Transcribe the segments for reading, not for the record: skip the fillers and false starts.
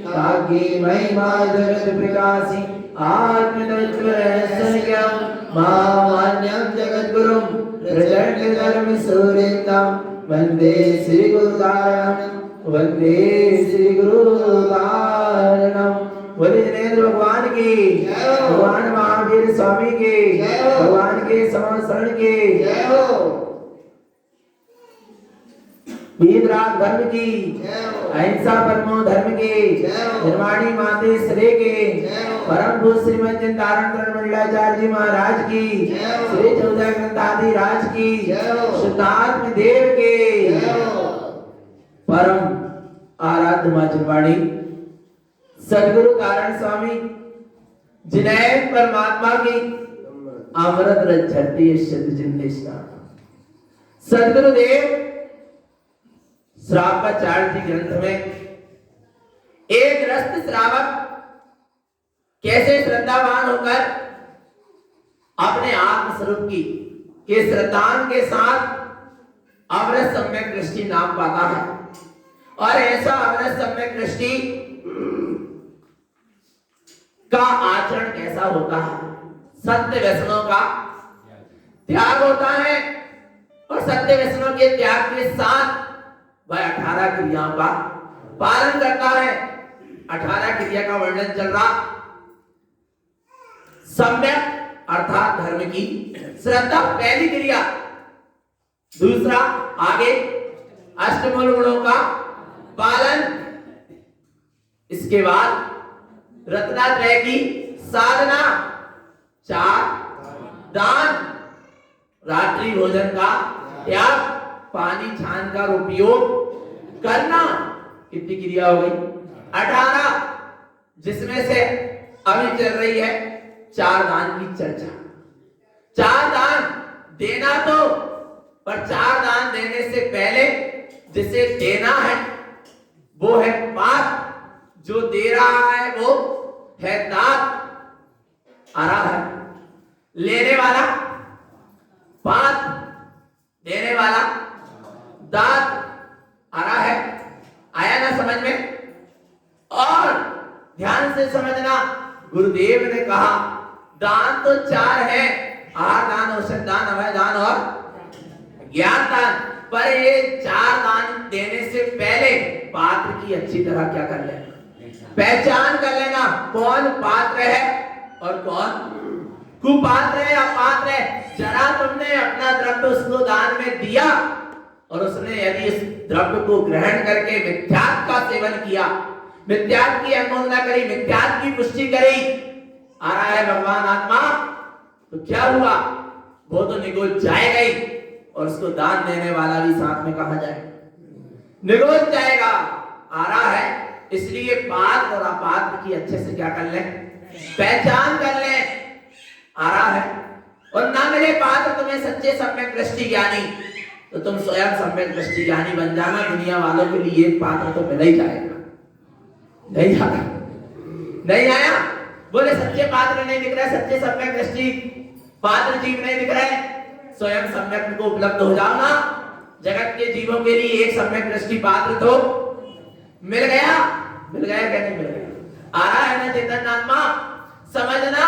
ताकि महिमा जगत प्रकाशी आत्मतत्व रहस्य मान्यम जगत गुरुम प्रचंड धर्म सूर्यतम वंदे श्री गुरुदारणम वंदे श्री गुरुदारणम। बोले जिनेंद्र भगवान की, भगवान महावीर स्वामी की, भगवान के समर्पण की, वीतराग धर्म की, अहिंसा परमो धर्म की, निर्वाणी माते श्री के, परम पूज्य श्रीमद चिंतारण मंडलाचार्य जी महाराज की, श्री चौदह ग्रंथादि राज की, शुद्धात्म देव के, परम आराध्य मां चिंवाणी सदगुरु कारण स्वामी जिन्हें परमात्मा की अमृत रस झरती सिद्ध चिंतेष्टा सदगुरु देव श्रावकाचार्य जी ग्रंथ में एक ग्रस्त श्रावक कैसे श्रद्धावान होकर अपने आत्म स्वरूप की के श्रद्धान के साथ अमृत सम्यक दृष्टि नाम पाता है। और ऐसा अमृत सम्यक दृष्टि का आचरण कैसा होता है? सत्य व्यसनों का त्याग होता है और सत्य व्यसनों के त्याग के साथ वह 18 क्रियाओं का पालन करता है। 18 क्रिया का वर्णन चल रहा। सम्यक अर्थात धर्म की श्रद्धा पहली क्रिया, दूसरा आगे अष्टमूल गुणों का पालन, इसके बाद रत्नात्रय की साधना, 4 दान, रात्रि भोजन का त्याग, पानी छान का उपयोग करना। कितनी क्रिया हो गई? 18, जिसमें से अभी चल रही है 4 दान की चर्चा। 4 दान देना तो, पर 4 दान देने से पहले जिसे देना है वो है पात, जो दे रहा है वो है दात। आ रहा है लेने वाला पात, देने वाला दात। आ रहा है? आया ना समझ में? और ध्यान से समझना, गुरुदेव ने कहा दान तो 4 है, आहार दान, औषध दान, अभय दान और ज्ञान दान। पर ये 4 दान देने से पहले पात्र की अच्छी तरह क्या कर लेना, पहचान कर लेना कौन पात्र है और कौन कुपात्र है या पात्र है। जरा तुमने अपना द्रव्य उसको दान में दिया और उसने यदि इस द्रव्य को ग्रहण करके मिथ्यात्व का सेवन किया, मिथ्यात्व की अनुमोदना करी, मिथ्यात्व की पुष्टि करी, आ रहा है भगवान आत्मा, तो क्या हुआ? वो तो निगोच जाएगा ही और उसको दान देने वाला भी साथ में कहा जाए निगोच जाएगा। आ रहा है? इसलिए पात्र और अपात्र की अच्छे से क्या कर ले, पहचान कर ले। आ रहा है? और ना मिले पात्र तुम्हें सच्चे सम्यक दृष्टि ज्ञानी, तो तुम स्वयं सम्यक दृष्टि ज्ञानी बन जाना। दुनिया वालों के लिए एक पात्र तो मिल ही जाएगा। नहीं जाता? नहीं आया? बोले सच्चे पात्र नहीं दिख रहे, सच्चे सम्यक दृष्टि पात्र जीव नहीं दिख रहे, स्वयं सम्यक को उपलब्ध हो जाओ ना। जगत के जीवों के लिए एक सम्यक दृष्टि पात्र तो मिल गया। मिल गया क्या नहीं मिल गया? आ रहा है ना चेतन आत्मा? समझना,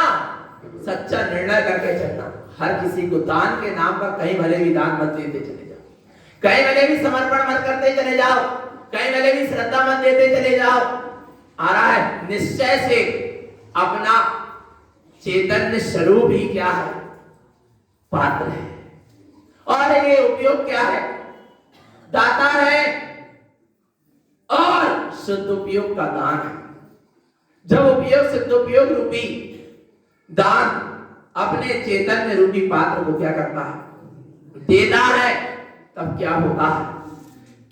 सच्चा निर्णय करके चलना। हर किसी को दान के नाम पर कहीं भले भी दान मत देते चले जाओ, कहीं भले भी समर्पण मत करते चले जाओ, कहीं भले भी श्रद्धा मत देते चले जाओ। आ रहा है? निश्चय से अपना चैतन्य स्वरूप ही क्या है? पात्र है। और ये उपयोग क्या है? दाता है और शुद्ध उपयोग का दान है। जब उपयोग शुद्ध उपयोग रूपी दान अपने चैतन्य रूपी पात्र को क्या करता है? देता है, तब क्या होता है?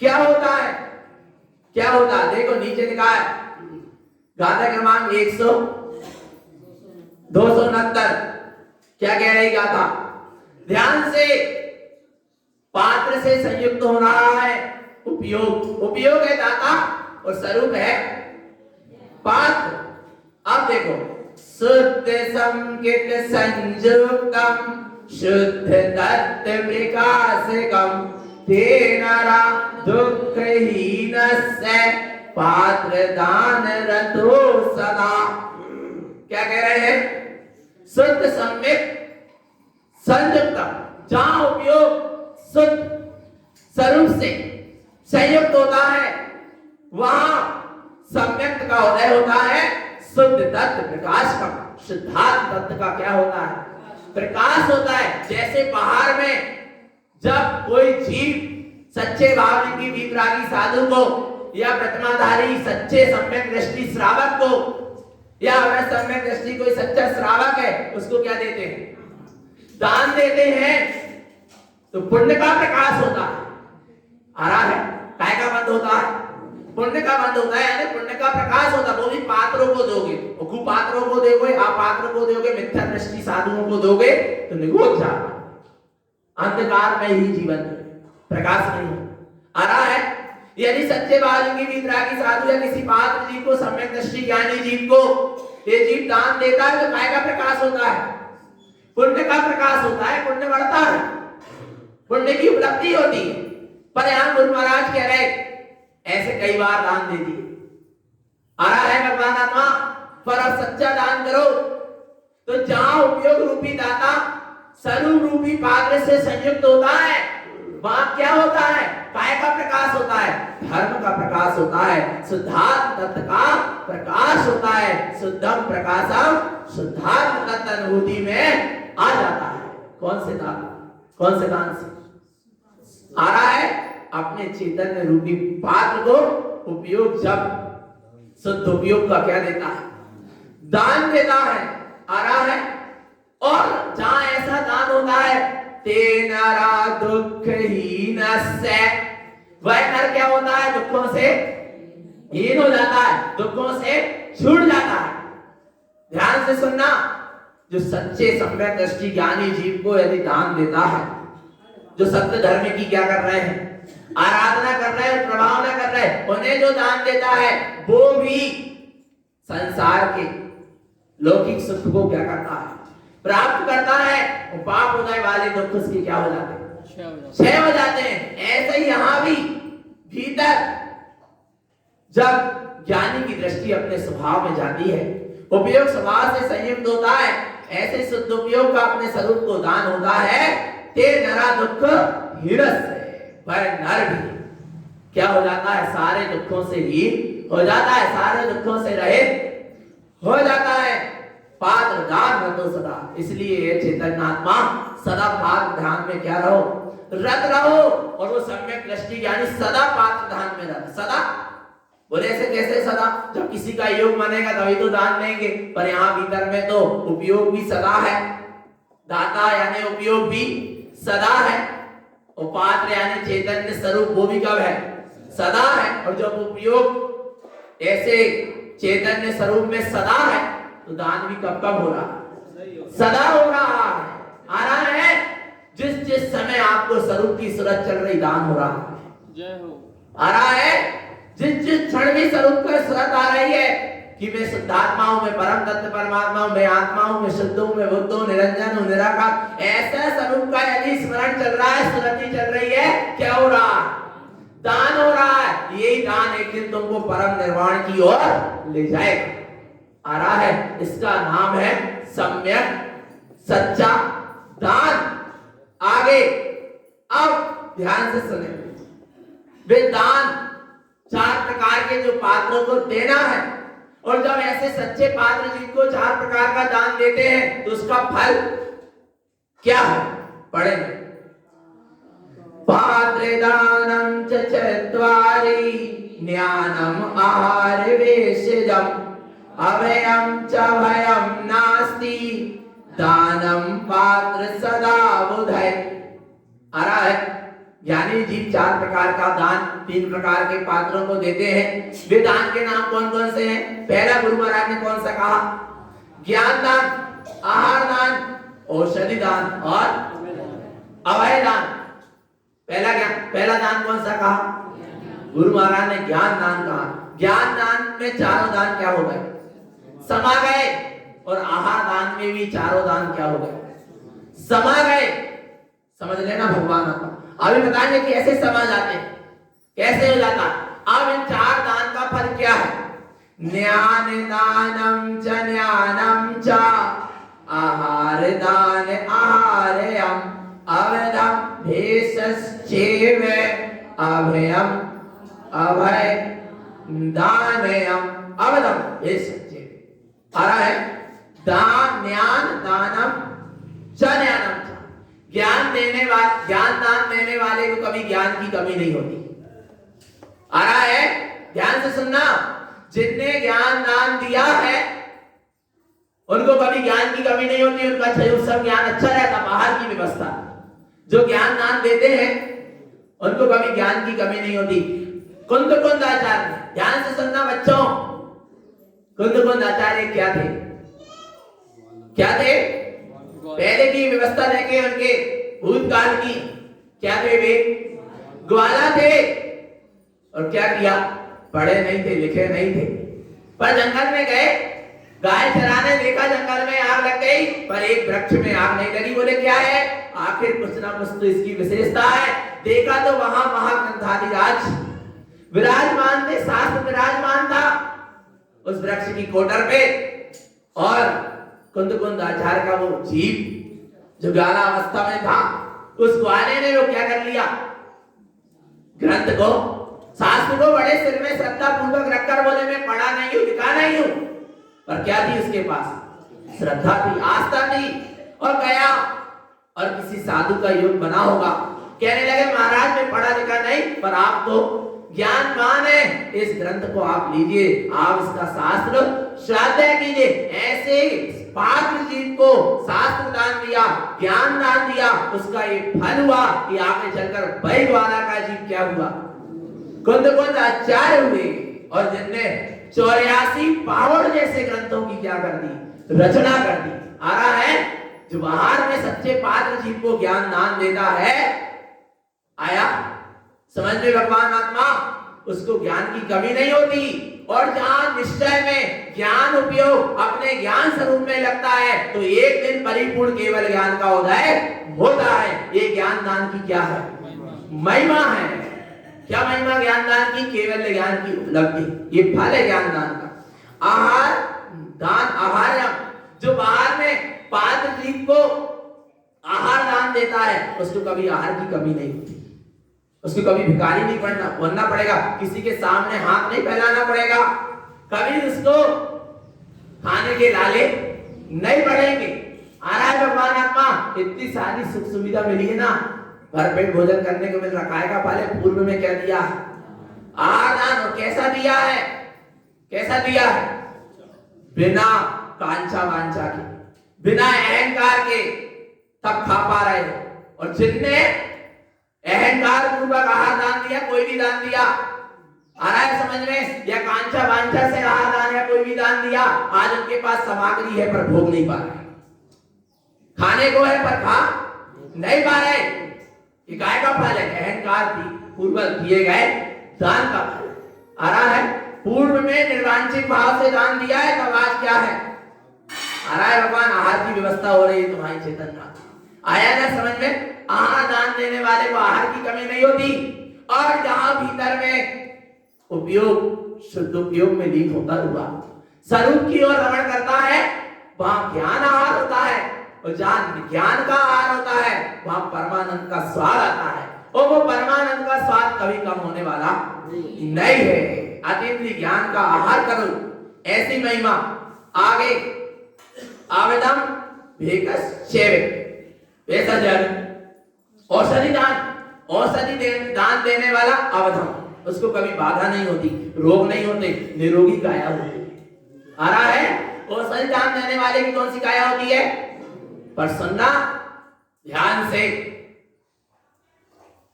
क्या होता है? क्या होता है? देखो नीचे लिखा है गाथा क्रमांक 269। क्या कह रही गाथा? ध्यान से, पात्र से संयुक्त हो रहा है उपयोग। उपयोग है दाता और स्वरूप है पात्र। अब देखो, शुद्ध संकित संयुक्तम शुद्ध तत्व विकासकम तेनरा दुःखहीनस्य पात्र दान रतो सदा। क्या कह रहे हैं? शुद्ध सम्यक संयुक्त, जहां उपयोग शुद्ध स्वरूप से संयुक्त होता है वहां सम्यक्त का उदय होता है। शुद्ध तत्व प्रकाश का, शुद्धात्म तत्व का क्या होता है? प्रकाश होता है। जैसे बाहर में जब कोई जीव सच्चे भावनिकी वितरागी साधु को या प्रतिमाधारी सच्चे सम्यक दृष्टि श्रावक को या अगर सम्यक दृष्टि कोई सच्चा श्रावक है उसको क्या देते हैं? दान देते हैं, तो पुण्य का प्रकाश होता है। आ रहा है? काय का बंद होता है? पुण्य का बंद होता है, यानी पुण्य का प्रकाश होता है। वो भी पात्रों को दोगे, कुपात्रों को दोगे, अपात्रों को दोगे, मिथ्या दृष्टि साधुओं को दोगे तो निगोच जाएगा, अंधकार में ही जीवन प्रकाश नहीं आ रहा है। यदि सच्चे भावनिकी वितरागी साधु या किसी पात्र जीव को, सम्यक दृष्टि ज्ञानी जीव को ये जीव दान देता है तो काय का प्रकाश होता है? पुण्य का प्रकाश होता है, पुण्य बढ़ता है, पुण्य की उपलब्धि होती है। पर यहां गुरु महाराज कह रहे ऐसे कई बार दान दे दिए, आ रहा है भगवान आत्मा, पर अब सच्चा दान करो तो जहां उपयोग रूपी दाता स्वरूप रूपी पात्र से संयुक्त होता है वहां क्या होता है? काय का प्रकाश होता है, धर्म का प्रकाश होता है, शुद्धात्म तत्व का प्रकाश होता है। शुद्धम प्रकाशम, शुद्धात्म तत्व अनुभूति में आ जाता है। कौन से दान? कौन से दान से आ रहा है? अपने चैतन्य रूपी पात्र को उपयोग, जब शुद्ध उपयोग का क्या देता है? दान देता है। आ रहा है? और जहां ऐसा दान होता है तेनरा दुख हीन से, वह नर क्या होता है? दुखों से हीन हो जाता है, दुखों से छूट जाता है। ध्यान से सुनना, जो सच्चे सम्यक दृष्टि ज्ञानी जीव को यदि दान देता है, जो सत्य धर्म की क्या कर रहे हैं? आराधना कर रहे हैं, प्रभाव न कर रहे हैं, उन्हें जो दान देता है वो भी संसार के लौकिक सुख को क्या करता है? प्राप्त करता है। पाप उदय वाले दुख उसके क्या हो जाते हैं? क्षय हो जाते हैं। ऐसे ही यहां भी भीतर जब ज्ञानी की दृष्टि अपने स्वभाव में जाती है, उपयोग स्वभाव से संयुक्त होता है, ऐसे शुद्ध उपयोग का अपने स्वरूप को दान होता है। ते नरा दुख हीनस से, वह नर भी क्या हो जाता है? सारे दुखों से ही हो जाता है, सारे दुखों से रहित हो जाता है। पात्र दान रतो सदा, इसलिए चैतन्य आत्मा सदा पात्र ध्यान में क्या रहो? रत रहो। और वो सम्यक दृष्टि ज्ञानी सदा पात्र ध्यान में रहता। सदा बोले ऐसे कैसे सदा? जब किसी का योग मानेगा तभी तो दान देंगे, पर यहाँ भीतर में तो उपयोग भी सदा है, दाता यानी उपयोग भी सदा है, और पात्र यानी चैतन्य स्वरूप वो भी कब है? सदा है। और जब उपयोग ऐसे चैतन्य स्वरूप में सदा है तो दान भी कब कब हो रहा? सदा हो रहा है। आ रहा है? जिस जिस समय आपको स्वरूप की सूरत चल रही, दान हो रहा है। जय हो। आ रहा है? जिस जिस क्षण भी स्वरूप का सूरत आ रही है कि मैं शुद्धात्मा हूं, मैं परम तत्व परमात्मा हूं, मैं आत्मा हूं, मैं शुद्ध हूं, मैं बुद्ध हूं, निरंजन हूं, निराकार, ऐसा स्वरूप का यदि स्मरण चल रहा है, सूरत चल रही है, क्या हो रहा है? दान हो रहा है। यही दान एक दिन तुमको परम निर्वाण की ओर ले जाएगा। आ रहा है? इसका नाम है सम्यक सच्चा दान। आगे अब ध्यान से सुने, वे दान 4 प्रकार के जो पात्रों को देना है, और जब ऐसे सच्चे पात्र जिनको 4 प्रकार का दान देते हैं तो उसका फल क्या है? पढ़ेंगे। पात्र दानम च चत्वारि ज्ञानम आहार वेशजम अभयम च भयम नास्ति दानम पात्र सदा बुधय। आ रहा है? ज्ञानी जीव 4 प्रकार का दान 3 प्रकार के पात्रों को देते हैं। वे दान के नाम कौन कौन से हैं? पहला गुरु महाराज ने कौन सा कहा? ज्ञान दान, आहार दान, औषधि दान और अभय दान। पहला दान कौन सा कहा? गुरु महाराज ने ज्ञान दान कहा। ज्ञान दान में चारों दान क्या हो गए? समा गए। और आहार दान में भी चारों दान क्या हो गए? समा गए। समझ लेना भगवान आपका। अभी बताएंगे कि ऐसे समा जाते हैं, कैसे हो जाता। अब इन 4 दान का फल क्या है? ज्ञान दानम च ज्ञानम च आहार दान आहार्यम अवदम भेषश्चैव अभयम अभय दानयम अवदम भेषश्चैव। आ रहा है दान ज्ञान दानम च ज्ञानम च। ज्ञान दान देने वाले को कभी ज्ञान की कमी नहीं होती। आ रहा है, ध्यान से सुनना। जिनने ज्ञान दान दिया है उनको कभी ज्ञान की कमी नहीं होती, उनका सब ज्ञान अच्छा रहता। बाहर की व्यवस्था, जो ज्ञान दान देते हैं उनको कभी ज्ञान की कमी नहीं होती। कुंद आचार्य, ध्यान से सुनना बच्चों, कुंद आचार्य क्या थे? क्या थे? पहले की व्यवस्था देखे उनके भूतकाल की, क्या थे वे? ग्वाला थे। और क्या किया? पढ़े नहीं थे, लिखे नहीं थे, पर जंगल में गए, गाय चराने, देखा जंगल में आग लग गई, पर एक वृक्ष में आग नहीं लगी। बोले क्या है? आखिर कुछ ना कुछ तो इसकी विशेषता है। देखा तो वहां महाग्रंथाधिराज विराजमान थे, शास्त्र विराजमान था उस वृक्ष की कोटर पे। और कुंद आचार्य का वो जीव जो ग्वाला अवस्था में था, उस ग्वाले ने वो क्या कर लिया? ग्रंथ को, शास्त्र को बड़े सिर में श्रद्धा पूर्वक रखकर बोले मैं पढ़ा नहीं हूं, लिखा नहीं हूं, पर क्या थी उसके पास? श्रद्धा थी, आस्था थी। और गया और किसी साधु का योग बना होगा, कहने लगे महाराज मैं पढ़ा लिखा नहीं, पर आप तो ज्ञानवान है, इस ग्रंथ को आप लीजिए, आप इसका शास्त्र श्राद्ध कीजिए। ऐसे पात्र जीव को शास्त्र दान दिया, ज्ञान दान दिया, उसका ये फल हुआ कि आगे चलकर वही ग्वाला का जीव क्या हुआ? कुंद आचार्य हुए। और जिनने 84 पावड़ जैसे ग्रंथों की क्या कर दी? रचना कर दी। आ रहा है, जो बाहर में सच्चे पात्र जीव को ज्ञान दान देता है, आया समझ में भगवान आत्मा, उसको ज्ञान की कमी नहीं होती। और जहां निश्चय में ज्ञान उपयोग अपने ज्ञान स्वरूप में लगता है, तो एक दिन परिपूर्ण केवल ज्ञान का उदय होता है। ये ज्ञान दान की क्या है? महिमा है। क्या महिमा ज्ञान दान की? केवल ज्ञान की उपलब्धि, ये फल है ज्ञान दान का। आहार दान आहार्यम, जो बाहर में पात्र जीव को आहार दान देता है, उसको कभी आहार की कमी नहीं होती, उसको कभी भिखारी नहीं बनना पड़ेगा, किसी के सामने हाथ नहीं फैलाना पड़ेगा, कभी उसको खाने के लाले नहीं पड़ेंगे। आ रहा है भगवान आत्मा, इतनी सारी सुख सुविधा मिली है ना, भरपेट भोजन करने को मिल रहा है का पाले। पूर्व में क्या दिया? आदान। कैसा दिया है? कैसा दिया है? बिना कांचा वांछा के, बिना अहंकार के तब खा पा रहे हो। और जिनने अहंकार पूर्वक आहार दान दिया, कोई भी दान दिया, आ रहा है समझ में? या कांचा वांछा से आहार दान या कोई भी दान दिया, आज उनके पास सामग्री है पर भोग नहीं पा रहे, खाने को है पर खा नहीं पा रहे। ये काय का फल है? अहंकार पूर्वक दिए गए दान का फल। आ रहा है, पूर्व में निर्वांछित भाव से दान दिया है, तब आज क्या है? आ रहा है भगवान, आहार की व्यवस्था हो रही है तुम्हारी चेतन का। आया ना समझ में? आहार दान देने वाले को आहार की कमी नहीं होती। और जहां भीतर में उपयोग शुद्ध उपयोग में लीन होता हुआ स्वरूप की ओर रमण करता है, वहां ज्ञान आहार होता है। और जहां ज्ञान का आहार होता है, वहां परमानंद का स्वाद आता है। और वो परमानंद का स्वाद कभी कम होने वाला नहीं है। अतीन्द्रिय ज्ञान का आहार करो, ऐसी महिमा। आगे आवेदम भेषश्चैव, वैसा जल औषधि दान, दान देने वाला अवधम, उसको कभी बाधा नहीं होती, रोग नहीं होते, निरोगी काया होती है। आ रहा है, औषधि दान देने वाले की कौन सी काया होती है? पर सुनना ध्यान से,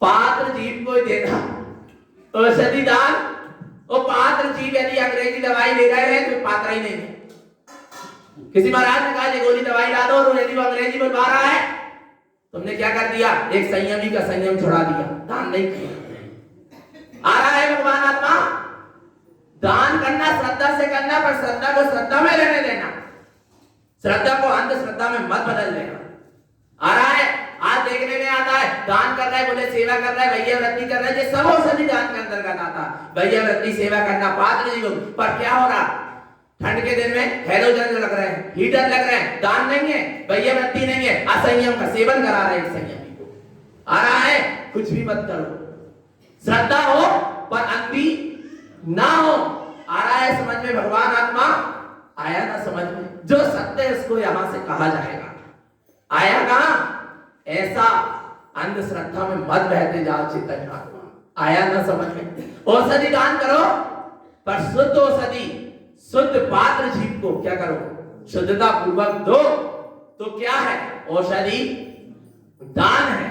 पात्र जीव को देना औषधि दान। और पात्र जीव यदि अंग्रेजी दवाई ले रहे हैं तो पात्र ही नहीं है। किसी महाराज ने कहा गोली दवाई ला दो, और यदि वो अंग्रेजी बोलवा रहा है, तुमने क्या कर दिया? एक संयमी का संयम छुड़ा दिया, दान नहीं किया। आ रहा है भगवान आत्मा, दान करना श्रद्धा से करना, पर श्रद्धा को श्रद्धा में रहने देना, श्रद्धा को अंधश्रद्धा में मत बदल देना। आ रहा है, आज देखने में आता है दान कर रहा है, बोले सेवा कर रहा है, भैया वृत्ति कर रहा है, ये सब औषधि दान के अंतर्गत आता है। भैया वृत्ति सेवा करना पात्र जीवों पर क्या हो रहा, ठंड के दिन में हैलोजन लग रहे हैं, हीटर लग रहे हैं, दान नहीं है, भैया वृत्ति नहीं है, असंयम का सेवन करा रहे हैं। संयमी को आ रहा है कुछ भी मत करो, श्रद्धा हो पर अंधी ना हो। आ रहा है समझ में, भगवान आत्मा आया ना समझ में, जो सत्य है उसको यहां से कहा जाएगा। आया कहां, ऐसा अंधश्रद्धा में मत बहते जाओ चैतन्य आत्मा। आया ना समझ में, औषधि दान करो पर शुद्ध औषधि, शुद्ध पात्र जीव को क्या करो, शुद्धता पूर्वक दो। तो क्या है, औषधि दान है,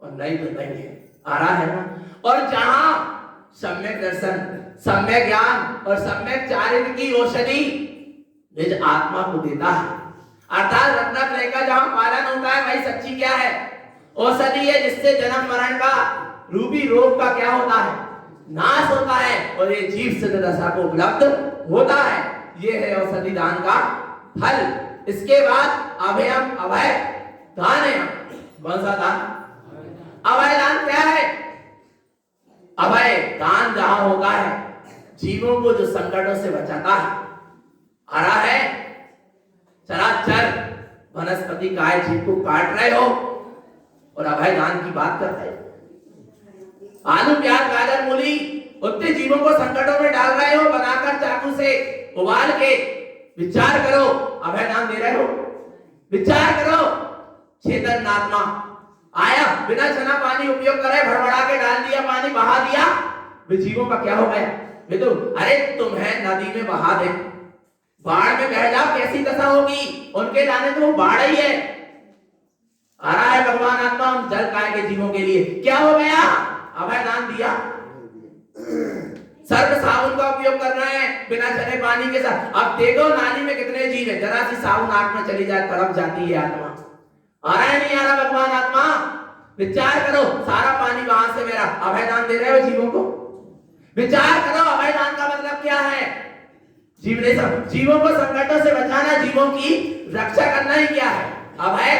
और नहीं तो नहीं है। आ रहा है ना। और जहां सम्यक दर्शन, सम्यक ज्ञान और सम्यक चारित्र की औषधि निज आत्मा को देता है, अर्थात रत्नत्रय का जहां पालन होता है वही सच्ची क्या है, औषधि है, जिससे जन्म मरण का रूपी रोग का क्या होता है, नाश होता है और ये जीव सिद्ध दशा को उपलब्ध होता है। ये है औषधि दान का फल। इसके बाद अभयम, अभय दान है। कौन सा दान, अभय दान क्या है, अभय दान जहां होता है जीवों को जो संकटों से बचाता है। आ रहा है चराचर वनस्पति काय जीव को काट रहे हो और अभय दान की बात कर रहे हो। आलू प्याज गाजर मूली उतने जीवों को संकटों में डाल रहे हो, बनाकर चाकू से उबाल के विचार करो, अभय दान दे रहे हो। विचार करो, चेतन आत्मा आया, बिना चना पानी उपयोग करे भड़बड़ा के डाल दिया, पानी बहा दिया, वे जीवों का क्या हो गया। वे तो अरे तुम्हें नदी में बहा दे, बाढ़ में बह जाओ, कैसी दशा होगी, उनके लाने तो वो बाढ़ ही है। आ रहा है भगवान आत्मा उन जल काय के जीवों के लिए क्या हो गया, अभय दान दिया। सर्फ साबुन का उपयोग कर रहे हैं बिना चने पानी के साथ। अब देखो नाली में कितने जीव है, जरा सी साबुन आंख में चली जाए तड़प जाती है आत्मा। आ रहा है नहीं आ रहा भगवान आत्मा, विचार करो, सारा पानी वहां से मेरा, अभय दान दे रहे हो जीवों को। विचार करो, अभय दान का मतलब क्या है, जीवों को संकटों से बचाना, जीवों की रक्षा करना ही क्या है, अभय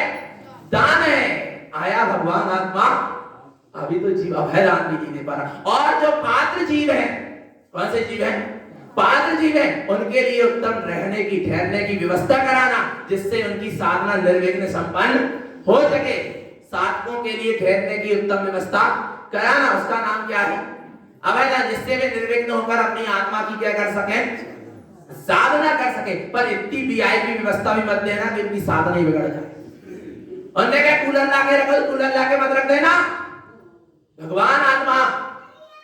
दान है। आया भगवान आत्मा, अभी तो जीव अभय दान भी नहीं दे पा रहा। और जो पात्र जीव है, कौन से जीव है, पात्र जीव है, उनके लिए उत्तम रहने की, ठहरने की व्यवस्था कराना, जिससे उनकी साधना निर्विघ्न संपन्न हो सके। साधकों के लिए ठहरने की उत्तम व्यवस्था कराना, उसका नाम क्या है, अभय दान, जिससे वे निर्विघ्न होकर अपनी आत्मा की क्या कर सके, साधना कर सके। पर इतनी वीआईपी व्यवस्था भी मत देना कि उनकी साधना ही बिगड़ जाए। उनने क्या कूलर लाके रखो, कूलर लाके मत रख देना। भगवान आत्मा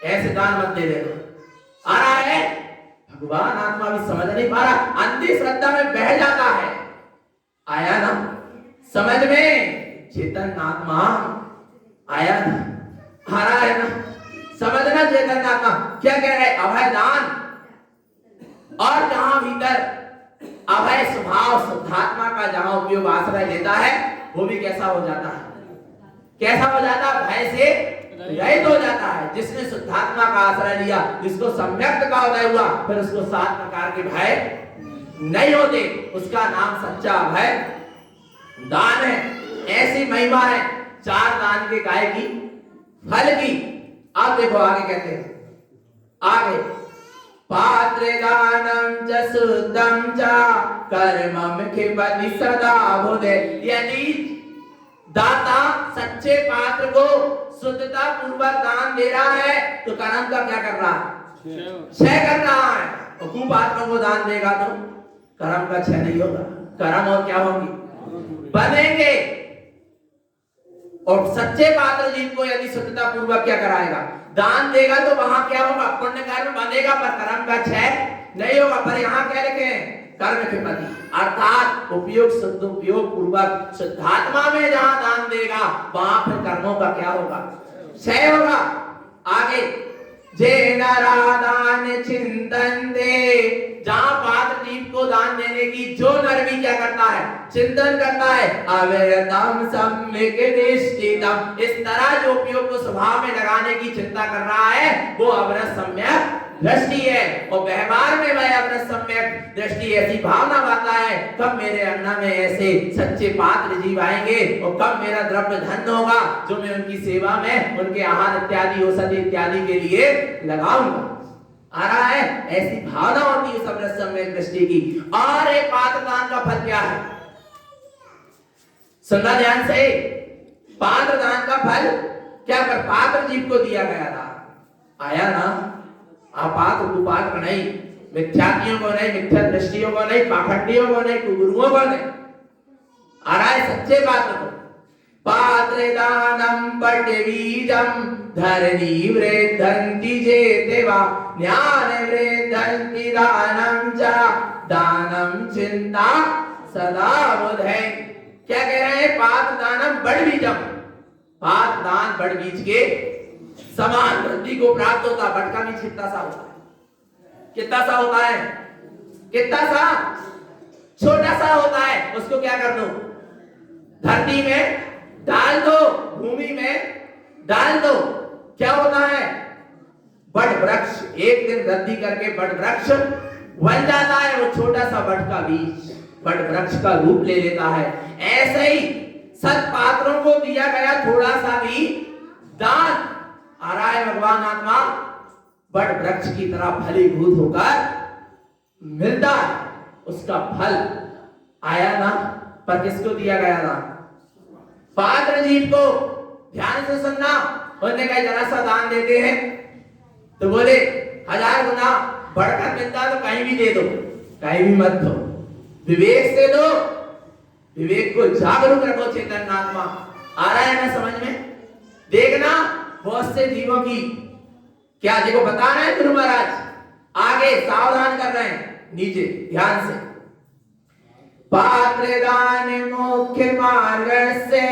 ऐसे दान मत दे देना। आ रहा है भगवान आत्मा भी समझ नहीं पा रहा, अंधी श्रद्धा में बह जाता है। आया ना समझ में, चेतन आत्मा आया ना, आ रहा है ना, समझना चेतन आत्मा क्या कह रहे, अभय दान। और जहां भीतर अभय स्वभाव शुद्धात्मा का जहां उपयोग आश्रय लेता है, वो भी कैसा हो जाता है, कैसा हो जाता है, भय से रहित हो जाता है। जिसने शुद्धात्मा का आश्रय लिया, जिसको सम्यक्त का उदय हुआ, फिर उसको 7 प्रकार के भय नहीं होते, उसका नाम सच्चा भय दान है। ऐसी महिमा है 4 दान के काय की, फल की। अब देखो आगे कहते हैं, आगे पात्र दानम च शुद्धम च कर्मम खिपति सदा बुधे। यदि दाता सच्चे पात्र को शुद्धता पूर्वक दान दे रहा है तो कर्म का क्या कर रहा है, क्षय कर रहा है। और कुपात्रों को दान देगा तो कर्म का क्षय नहीं होगा, कर्म और क्या होंगे, बनेंगे। और सच्चे पात्र जीव को यदि शुद्धता पूर्वक क्या कराएगा, दान देगा, तो वहां क्या होगा, पुण्य कर्म बनेगा, पर कर्म का क्षय नहीं होगा। पर यहाँ क्या लिखे हैं, कर्म खिपति, अर्थात उपयोग शुद्ध उपयोग पूर्वक शुद्धात्मा में जहां दान देगा, वहां फिर कर्मों का क्या होगा, क्षय होगा। आगे जे नरादान चिंतन दे, जहां पात्र जीव को दान देने की जो नर भी क्या करता है, चिंतन करता है, अविरतम सम्यक निष्ठितम, इस तरह जो उपयोग को स्वभाव में लगाने की चिंता कर रहा है, वो अविरत सम्यक दृष्टि है। और व्यवहार में वह अविरत सम्यक सम्यक दृष्टि ऐसी भावना लाता है, कब मेरे अन्ना में ऐसे सच्चे पात्र जीव आएंगे और कब मेरा द्रव्य धन होगा जो मैं उनकी सेवा में उनके आहार इत्यादि औषधि इत्यादि के लिए लगाऊंगा। आ रहा है, ऐसी भावना होती है सब सम्यक दृष्टि की। और एक पात्र दान का फल क्या है, सुनना ध्यान से। पात्र दान का फल क्या, पर पात्र जीव को दिया गया था, आया ना, अपात्र कुपात्र नहीं, मिथ्यातियों को नहीं, मिथ्या दृष्टियों को नहीं, पाखंडियों को नहीं, कुगुरुओं को नहीं, आ रहा है सच्चे पात्र को। पात्र दानम पटवीजम धरणी वृद्धन्ति जेतेवा ज्ञान वृद्धन्ति दानम च दानम चिंता सदा बुधै। क्या कह रहे हैं, पात्र दानम बड़ बीजम, पात्र दान बड़ बीज के समान वृद्धि को प्राप्त होता। बड़ का बीज कितना सा होता है, कितना सा होता है, कितना सा, छोटा सा होता है। उसको क्या कर दो, धरती में डाल दो, भूमि में डाल दो, क्या होता है, बड़ वृक्ष। एक दिन वृद्धि करके बड़ वृक्ष बन जाता है। वो छोटा सा बड़ का बीज बड़ वृक्ष का रूप ले लेता है। ऐसे ही सत्पात्रों को दिया गया थोड़ा सा भी दान, आ रहा है भगवान आत्मा बड़ वृक्ष की तरह फलीभूत होकर मिलता है। उसका फल आया ना, पर किसको दिया गया था, पात्र जीव को। ध्यान से सुनना, उन्होंने कहा जरा सा दान देते हैं तो बोले 1000 गुना बढ़कर मिलता तो कहीं भी दे दो, कहीं भी मत दो, विवेक से दो, विवेक को जागरूक रखो। चेतन आत्मा आ रहा है ना समझ में। देखना बहुत से जीवों की क्या, देखो बता रहे हैं गुरु महाराज, आगे सावधान कर रहे हैं, नीचे ध्यान से। पात्र दान मुख्य मार्ग से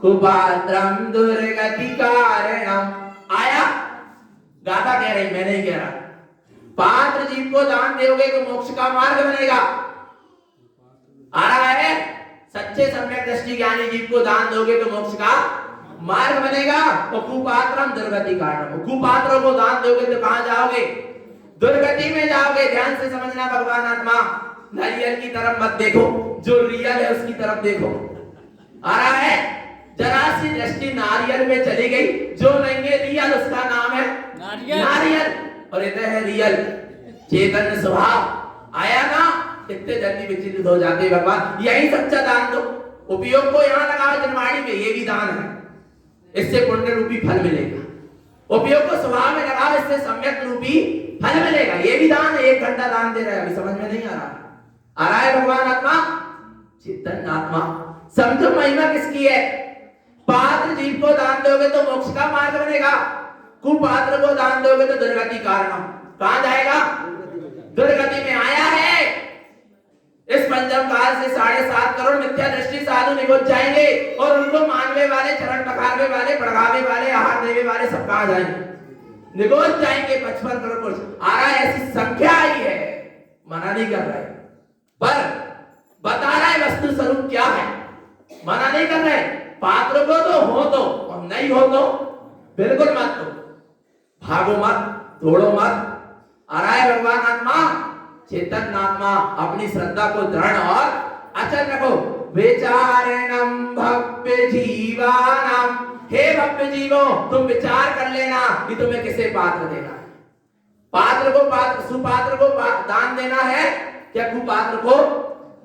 कुपात्रम दुर्गति कारणम। आया, गाथा कह रही, मैं नहीं कह रहा। पात्र जीव को दान दोगे तो मोक्ष का मार्ग बनेगा। आ रहा है, सच्चे सम्यक दृष्टि ज्ञानी जीव को दान दोगे तो मोक्ष का मार्ग बनेगा। और कुपात्रम दुर्गति कारणम, कुपात्रों को दान दोगे तो कहां जाओगे, दुर्गति में जाओगे। ध्यान से समझना भगवान आत्मा, नारियल की तरफ मत देखो, जो रियल है उसकी तरफ देखो। आ रहा है, जरा सी दृष्टि नारियल में चली गई, जो नहीं है रियल उसका नाम है नारियल, और इधर है रियल चेतन स्वभाव। आया ना, कितने जल्दी विचलित हो जाते भगवान। यही सच्चा दान दो, उपयोग को यहाँ लगाओ जनवाणी में, ये भी दान है, इससे पुण्य रूपी फल मिलेगा। उपयोग को स्वभाव में लगाओ, इससे सम्यक रूपी फल मिलेगा, ये भी दान है। 1 घंटा दान दे रहे हैं, अभी समझ में नहीं आ रहा, आ रहा है भगवान आत्मा, चित्तन आत्मा। समझो महिमा किसकी है, पात्र जीव को दान दोगे तो मोक्ष का मार्ग बनेगा, कुपात्र को दान दोगे तो दुर्गति कारणम, कहां जाएगा, दुर्गति में। आया है, इस पंचम काल से 7.5 करोड़ मिथ्या दृष्टि साधु निगुज जाएंगे, और उनको मानने वाले, चरण पखारने वाले, बढ़ावे वाले, आहार देने वाले सब कहां जाएंगे, निगुज जाएंगे। 55 करोड़ कुछ आ रहा है, ऐसी संख्या आई है, मना नहीं कर रहे, पर बता रहा है वस्तु स्वरूप क्या है, मना नहीं कर रहे। पात्र को तो हो तो, और नहीं हो तो बिल्कुल मत दो, भागो मत, तोड़ो मत। आ रहा है भगवान आत्मा, चेतन आत्मा, अपनी श्रद्धा को दृढ़ और अचल रखो। विचारणम भव्य जीवानाम, हे भव्य जीवो, तुम विचार कर लेना कि तुम्हें किसे पात्र देना है। पात्र को पात्र, सुपात्र को दान देना है, क्या कुपात्र को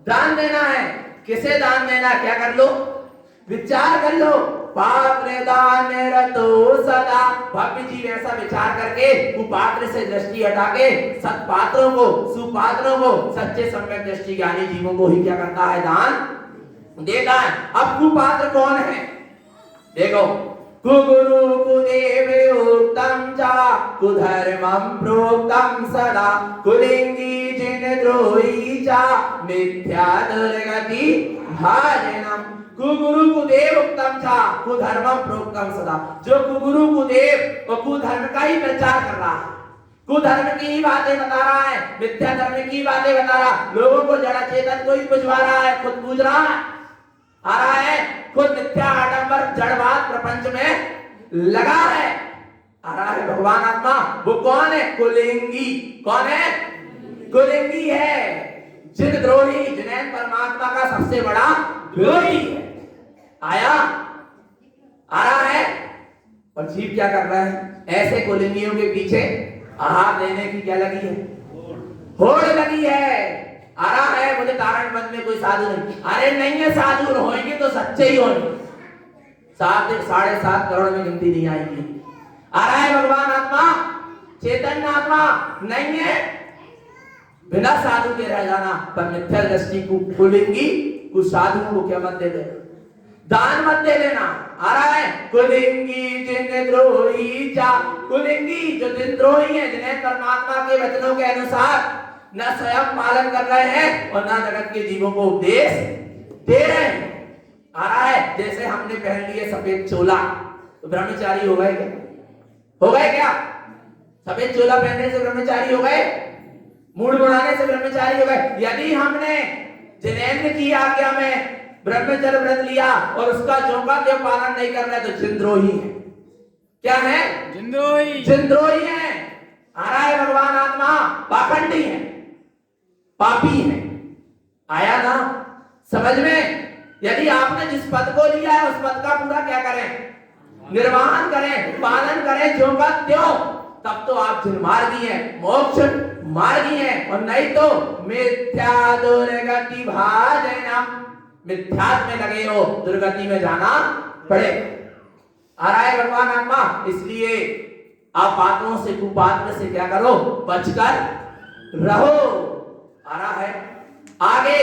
दान देना है, किसे दान देना, क्या कर लो, विचार कर लो। पात्र दान रतो सदा, भव्य जीव ऐसा विचार करके कुपात्र से दृष्टि हटा के सत्पात्रों को, सुपात्रों को, सच्चे सम्यक दृष्टि ज्ञानी जीवों को ही क्या करता है, दान देता है। अब कुपात्र कौन है, देखो, कुगुरु कुदेव उत्तम चा कुधर्मम प्रोक्तम सदा कुलिंगी जिन द्रोही चा मिथ्या दुर्गति भाजनम। कुगुरु कुदेव उत्तम चा कुधर्मम प्रोक्तम सदा, जो कुगुरु कुदेव वो कुधर्म का ही प्रचार कर रहा है, कुधर्म की ही बातें बता रहा है, मिथ्या धर्म की बातें बता रहा है, लोगों को जड़ा चेतन को ही बुझवा रहा है, खुद बुझ रहा है। आ रहा है, खुद मिथ्या आडंबर जड़वाद प्रपंच में लगा है। आ रहा है भगवान आत्मा, वो कौन है, कुलिंगी, कौन है, कुलिंगी है, जिन द्रोही, जिन्हें परमात्मा का सबसे बड़ा द्रोही है। आया, आ रहा है। और जीव क्या कर रहा है? ऐसे कुलिंगियों के पीछे आहार देने की क्या लगी है? होड़ लगी है। आ रहा है, मुझे तारण मन में कोई साधु नहीं। अरे नहीं है, साधु होंगे तो सच्चे ही होंगे। 7.5 करोड़ में गिनती नहीं आएगी। आ रहा है भगवान आत्मा, चैतन्य आत्मा नहीं है, बिना साधु के रह जाना। पर मिथ्या दृष्टि को कुलिंगी कुछ साधुओं को क्या मत दे देना, दान मत दे देना। आ रहा है, कुलिंगी जिन द्रोही चा, कुलिंगी जो जिन द्रोही है, जिन्हें परमात्मा के वचनों के अनुसार न स्वयं पालन कर रहे हैं और न जगत के जीवों को उपदेश दे रहे हैं। आ रहा है, जैसे हमने पहन लिए सफेद चोला तो ब्रह्मचारी हो गए क्या? हो गए क्या? सफेद चोला पहनने से ब्रह्मचारी हो गए? मूड बढ़ाने से ब्रह्मचारी हो गए? यदि हमने जिनेन्द्र की आज्ञा में ब्रह्मचर्य व्रत लिया और उसका ज्यों का त्यों पालन नहीं कर रहे तो जिनद्रोही है। क्या है? जिनद्रोही, जिनद्रोही है। आ रहा है भगवान आत्मा पाखंडी है, पापी है। आया ना समझ में? यदि आपने जिस पद को लिया है उस पद का पूरा क्या करें? निर्वहन करें, पालन करें ज्यों का त्यों, तब तो आप जिनमार्गी हैं, मोक्ष मार्गी हैं। और नहीं तो मिथ्या दुर्गति भाजना, मिथ्यात्व में लगे हो, दुर्गति में जाना पड़े। आ रहा है भगवान आत्मा। इसलिए आप पात्रों से, कुपात्र से क्या करो? बचकर रहो। आ रहा है आगे,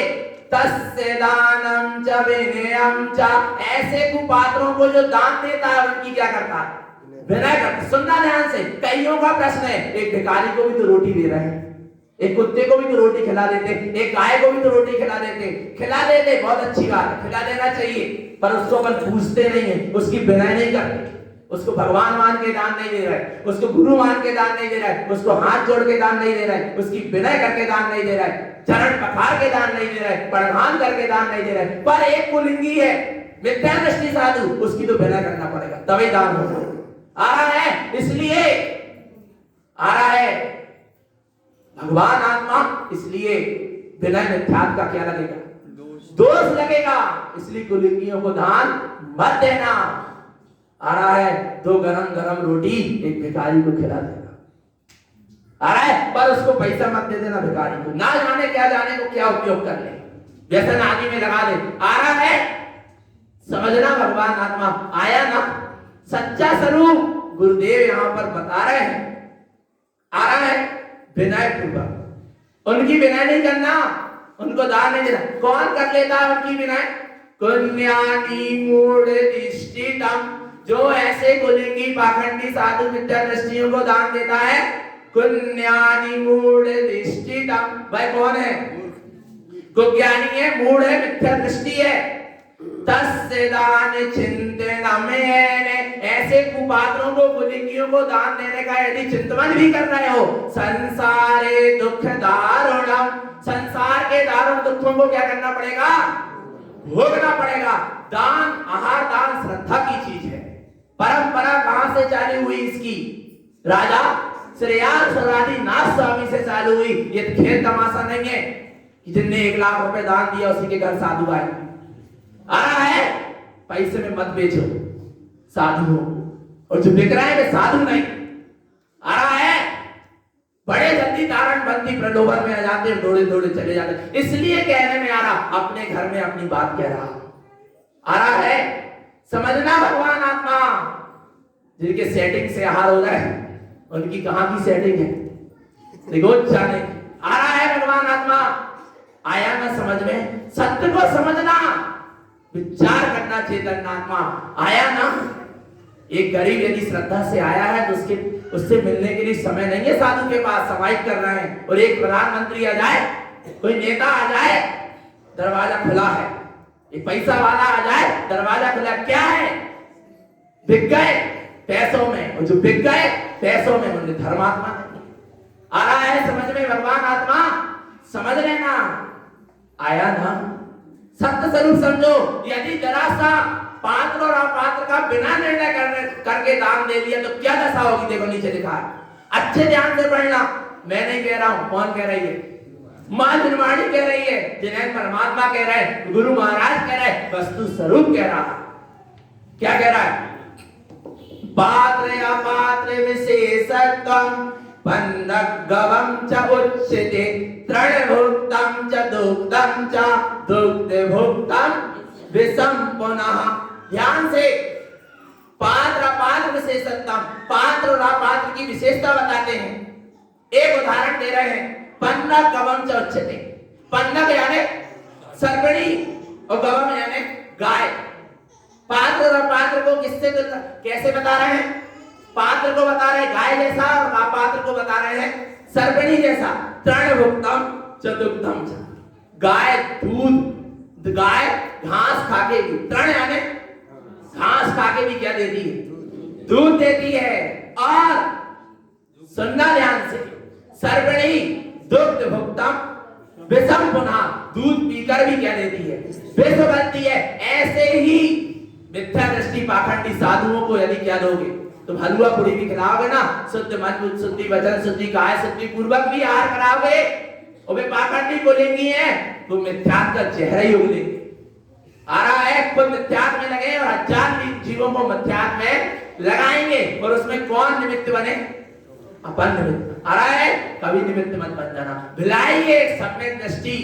तस्य दानम च विनयम च, ऐसे कुपात्रों को जो दान देता है उनकी क्या करता है? विनय करता। सुनना ध्यान से, कईयों का प्रश्न है, एक भिखारी को भी तो रोटी दे रहे हैं, एक कुत्ते को भी तो रोटी खिला देते, एक गाय को भी तो रोटी खिला देते, बहुत अच्छी बात है, खिला देना चाहिए। पर उसको अपन पूछते नहीं है, उसकी विनय नहीं करते, उसको भगवान मान के दान नहीं दे रहे, उसको गुरु मान के दान नहीं दे रहे, उसको हाथ जोड़ के दान नहीं दे रहे, उसकी विनय करके दान नहीं दे रहे, चरण पखार के दान नहीं दे रहे, प्रणाम करके दान नहीं दे रहे। पर एक कुलिंगी है, मिथ्या दृष्टि साधु, उसकी तो विनय करना पड़ेगा तभी दान होगा। आ रहा है, इसलिए आ रहा है भगवान आत्मा, इसलिए विनय मिथ्यात्व का क्या लगेगा? दोष लगेगा। इसलिए कुलिंगियों को दान मत देना। आ रहा है, 2 गरम रोटी एक भिखारी को खिला देना। आ रहा है, पर उसको पैसा मत दे देना भिखारी को, ना जाने क्या जाने को क्या उपयोग कर ले, व्यसन आदि में लगा दे। आ रहा है, समझना भगवान आत्मा आया ना, सच्चा स्वरूप गुरुदेव यहां पर बता रहे हैं। आ रहा है, विनय पूर्वक उनकी विनय नहीं करना, उनको दान नहीं देना। कौन कर लेता है उनकी विनय? कुन्यानी मूढ़ दृष्टितम, जो ऐसे कुलिंगी पाखंडी साधु मिथ्या दृष्टियों को दान देता है, कुन्यानी मूढ़ दृष्टितम, वह कौन है? कुज्ञानी है, मूढ़ है, मिथ्या दृष्टि है। तस्य दान चिंतनमेन, ऐसे कुपात्रों को, कुलिंगियों को दान देने का यदि चिंतन भी कर रहे हो, संसारे दुख दारुणम, संसार के दारुण दुखों को क्या करना पड़ेगा? भोगना पड़ेगा। दान, आहार दान श्रद्धा की चीज है। परंपरा कहां से चालू हुई इसकी? राजा श्रेयाल सरादी नाथ स्वामी से चालू हुई। ये खेल तमाशा नहीं है कि जिनने 1 लाख रुपए दान दिया उसी के घर साधु आए। आ रहा है, पैसे में मत बेचो साधु हो, और जो बिक रहा है वे साधु नहीं। आ रहा है, बड़े जल्दी धारण बंदी प्रलोभन में आ जाते, दौड़े दौड़े चले जाते। इसलिए कहने में आ रहा, अपने घर में अपनी बात कह रहा। आ रहा है, समझना भगवान आत्मा, जिनके सेटिंग से आहार हो रहा है उनकी कहां की सेटिंग है? देखो जाने। आ रहा है भगवान आत्मा, आया ना समझ में? सत्य को समझना, विचार करना चेतन आत्मा। आया ना, एक गरीब यदि श्रद्धा से आया है तो उससे मिलने के लिए समय नहीं है साधु के पास, समाहित कर रहे हैं। और एक प्रधानमंत्री आ जाए, कोई नेता आ जाए, दरवाजा खुला है। एक पैसा वाला आ जाए, दरवाजा खुला। क्या है? बिक गए पैसों में, और जो बिक गए पैसों में उन्हें धर्मात्मा नहीं। आ रहा है समझ में भगवान आत्मा? समझ लेना। आया ना, सत्य स्वरूप समझो। यदि जरा सा पात्र और अपात्र का बिना निर्णय करके दान दे दिया तो क्या दशा होगी? देखो नीचे लिखा है, अच्छे ध्यान से पढ़ना। मैं नहीं कह रहा हूं, कौन कह रही है? मां निर्वाणी कह रही है, जिन्हें परमात्मा कह रहा है, गुरु महाराज कह रहा है, वस्तु स्वरूप कह रहा है। क्या कह रहा है? पात्र अपात्र विशेषत्वं पन्नगवं च उच्यते तृणभुक्तं च दुग्धं च दुग्धभुक्तं विषम पुनः। ध्यान से, पात्र अपात्र विशेषत्वं, पात्र और अपात्र की विशेषता बताते हैं। एक उदाहरण दे रहे हैं, पन्नग गवम च उच्यते। पन्नग यानी सर्पणी और गवम यानी गाय। पात्र और अपात्र को किससे कैसे बता रहे हैं? पात्र को बता रहे हैं गाय जैसा और अपात्र को बता रहे हैं सर्पणी जैसा। तृणभुक्तम च दुग्धम च, गाय दूध, गाय घास खाके भी, तृण यानी घास खाके भी क्या देती है? दूध देती है। और सुनना ध्यान से, सर्पणी दुग्ध भुक्तम विषम पुनः, दूध पीकर भी क्या देती है? विष बनती है। ऐसे ही मिथ्या दृष्टि पाखंडी साधुओं को यदि क्या दोगे, तुम हलवा पूरी भी खिलाओगे ना, शुद्ध मन शुद्धि वचन शुद्धि काय शुद्धि पूर्वक भी आहार कराओगे, और वे पाखंडी बोलेंगी है तो मिथ्यात्व का चेहरा ही उगलेंगे। आ रहा है, खुद मिथ्यात्व में लगे और हजार जीवों को मिथ्यात्व में लगाएंगे, और उसमें कौन निमित्त बने? अपन निमित्त। आ रहा है, कभी निमित्त मत बन जाना। भिलाइए सम्यक दृष्टि,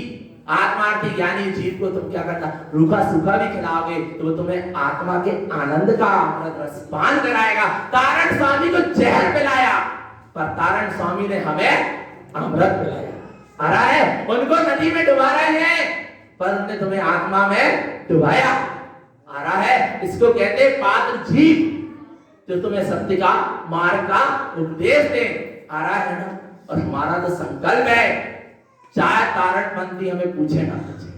आत्मार्थी ज्ञानी जीव को तुम क्या करना? रूखा सूखा भी खिलाओगे तो वो तुम्हें आत्मा के आनंद का अमृत रस पान कराएगा। तारण स्वामी को जहर पिलाया, पर तारण स्वामी ने हमें अमृत पिलाया। आ रहा है, उनको नदी में डुबा रहे हैं पर उन्होंने तुम्हें आत्मा में डुबाया। आ रहा है, इसको कहते हैं पात्र जीव, जो तुम्हें सत्य का मार्ग का उपदेश दे। आ रहा है ना। और हमारा तो संकल्प है, चाहे तारणपंथी हमें पूछे ना पूछे,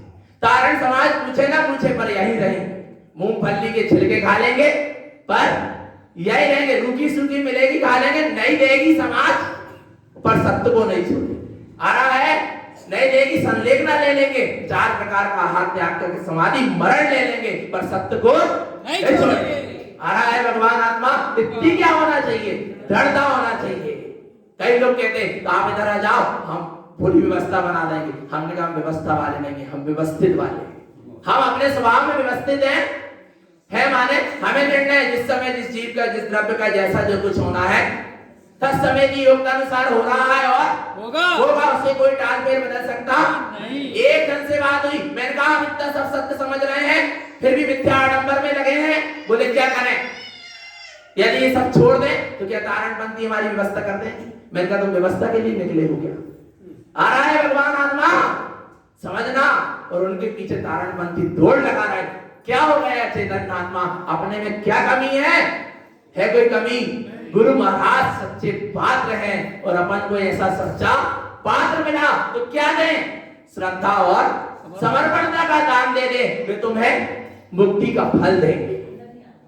तारण समाज पूछे ना पूछे, पर यही रहेंगे। मूंगफली के छिलके खा लेंगे पर यही रहेंगे, रूखी सूखी मिलेगी खा लेंगे, नहीं देगी समाज पर सत्य को नहीं छोड़ेंगे। आ रहा है, नहीं देगी संलेखना ले लेंगे, 4 प्रकार का आहार त्याग करके समाधि मरण ले लेंगे, पर सत्य को नहीं छोड़ेंगे। आ रहा है, भगवान आत्मा इतनी क्या होना चाहिए? दृढ़ता होना चाहिए। कई लोग कहते हैं आप इधर आ जाओ, हम पूरी व्यवस्था बना देंगे। हमने कहा व्यवस्था वाले नहीं, हम व्यवस्थित वाले। हम अपने स्वभाव में व्यवस्थित हैं माने हमें निर्णय जिस समय जिस जीव का जिस द्रव्य का जैसा जो कुछ होना है तब समय की योग्यता अनुसार हो रहा है और होगा। उसे कोई टाल फेर बदल सकता नहीं। एक जन से बात हुई, मैंने कहा हम इतना सब सत्य समझ रहे हैं फिर भी मिथ्या आडंबर में लगे हैं। बोले क्या करें? यदि ये सब छोड़ दें तो क्या तारणपंथी हमारी व्यवस्था कर दें? मैंने कहा तुम व्यवस्था के लिए निकले हो क्या? आ रहा है भगवान आत्मा समझना, और उनके पीछे तारणपंथी दौड़ लगा रहे। क्या हो गया चेतन आत्मा? अपने में क्या कमी है कोई कमी? गुरु महाराज सच्चे पात्र हैं और अपन को ऐसा सच्चा पात्र मिला तो क्या दें? श्रद्धा और समर्पणता का दान दे दे, वे तुम्हें मुक्ति का फल देंगे।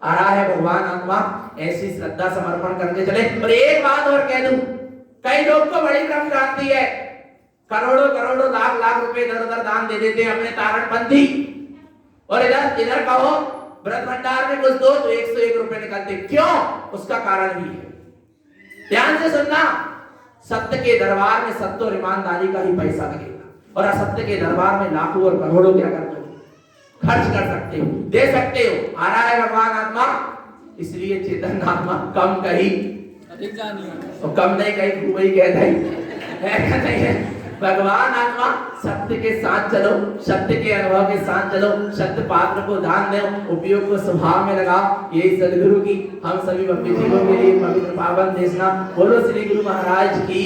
आ रहा है भगवान आत्मा ऐसी श्रद्धा समर्पण करके चले। और एक बात और कह दूं, कई लोग को बड़ी भ्रम भ्रांति है, करोड़ों करोड़ों लाख लाख रुपए इधर उधर दान दे देते हैं अपने तारणपंथी, और इधर कहो व्रत भंडार में कुछ दो तो 101 रुपए निकलते। क्यों? उसका कारण भी है। ध्यान से सुनना, सत्य के दरबार में सत्य और ईमानदारी का ही पैसा लगेगा, और असत्य के दरबार में लाखों और करोड़ों क्या करते हो? खर्च कर सकते हो, दे सकते हो। आ रहा है भगवान आत्मा, इसलिए चेतन आत्मा कम कही अधिक जानिए, और कम नहीं कही खूब ही कह दई है नहीं है। भगवान आत्मा सत्य के साथ चलो, सत्य के अनुभव के साथ चलो, सत्य पात्र को दान दो, उपयोग को स्वभाव में लगाओ। यही सदगुरु की हम सभी अपने जीवों के लिए पवित्र पावन देशना। बोलो श्री गुरु महाराज की।